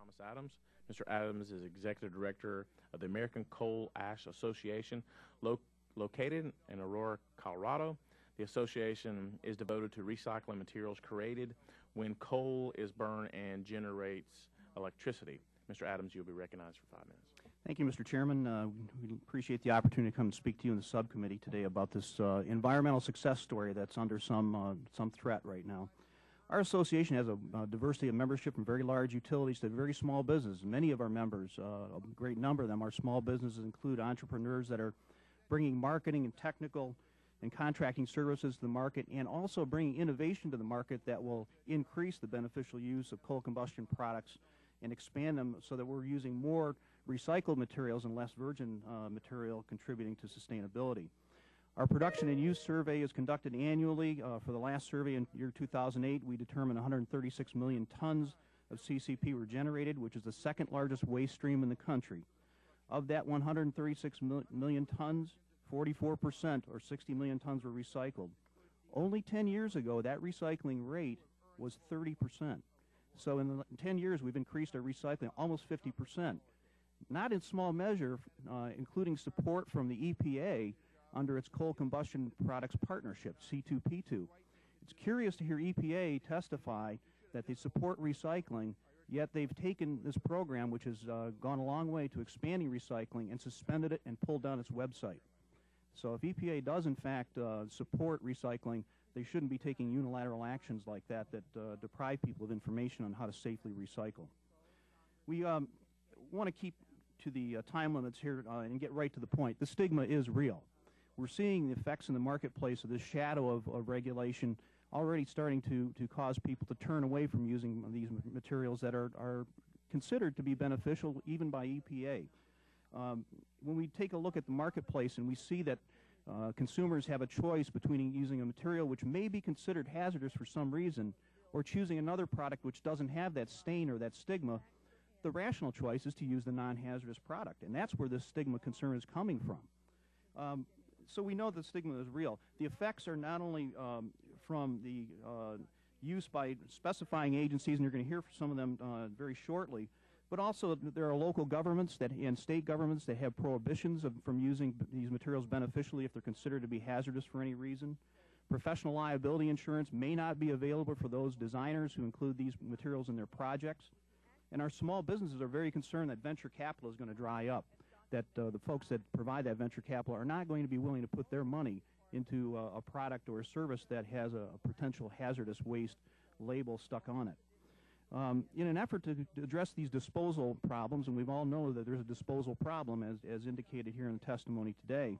Thomas Adams. Mr. Adams is Executive Director of the American Coal Ash Association, located in Aurora, Colorado. The association is devoted to recycling materials created when coal is burned and generates electricity. Mr. Adams, you'll be recognized for 5 minutes. Thank you, Mr. Chairman. We appreciate the opportunity to come and speak to you in the subcommittee today about this environmental success story that's under some threat right now. Our association has a diversity of membership from very large utilities to very small businesses. Many of our members, a great number of them, are small businesses, include entrepreneurs that are bringing marketing and technical and contracting services to the market, and also bringing innovation to the market that will increase the beneficial use of coal combustion products and expand them so that we're using more recycled materials and less virgin material, contributing to sustainability. Our production and use survey is conducted annually. For the last survey in year 2008, we determined 136 million tons of CCP were generated, which is the second largest waste stream in the country. Of that 136 million tons, 44% or 60 million tons were recycled. Only 10 years ago, that recycling rate was 30%. So in 10 years, we've increased our recycling almost 50%. Not in small measure, including support from the EPA under its Coal Combustion Products Partnership, C2P2. It's curious to hear EPA testify that they support recycling, yet they've taken this program, which has gone a long way to expanding recycling, and suspended it and pulled down its website. So if EPA does, in fact, support recycling, they shouldn't be taking unilateral actions like that deprive people of information on how to safely recycle. We want to keep to the time limits here and get right to the point. The stigma is real. We're seeing the effects in the marketplace of this shadow of regulation already starting to cause people to turn away from using these materials that are considered to be beneficial even by EPA. When we take a look at the marketplace and we see that consumers have a choice between using a material which may be considered hazardous for some reason or choosing another product which doesn't have that stain or that stigma, the rational choice is to use the non-hazardous product, and that's where this stigma concern is coming from. So we know the stigma is real. The effects are not only from the use by specifying agencies, and you're going to hear from some of them very shortly, but also there are local governments and state governments that have prohibitions from using these materials beneficially if they're considered to be hazardous for any reason. Professional liability insurance may not be available for those designers who include these materials in their projects. And our small businesses are very concerned that venture capital is going to dry up, that the folks that provide that venture capital are not going to be willing to put their money into a product or a service that has a potential hazardous waste label stuck on it. In an effort to address these disposal problems, and we all know that there's a disposal problem as indicated here in the testimony today,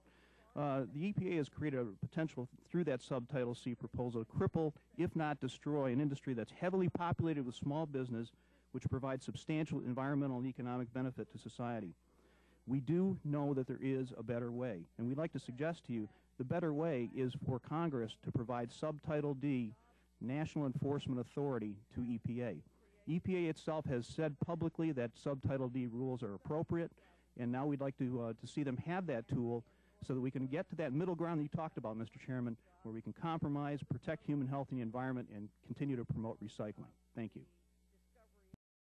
the EPA has created a potential through that Subtitle C proposal to cripple, if not destroy, an industry that's heavily populated with small business which provides substantial environmental and economic benefit to society. We do know that there is a better way, and we'd like to suggest to you the better way is for Congress to provide Subtitle D national enforcement authority to EPA. EPA itself has said publicly that Subtitle D rules are appropriate, and now we'd like to see them have that tool so that we can get to that middle ground that you talked about, Mr. Chairman, where we can compromise, protect human health and the environment, and continue to promote recycling. Thank you.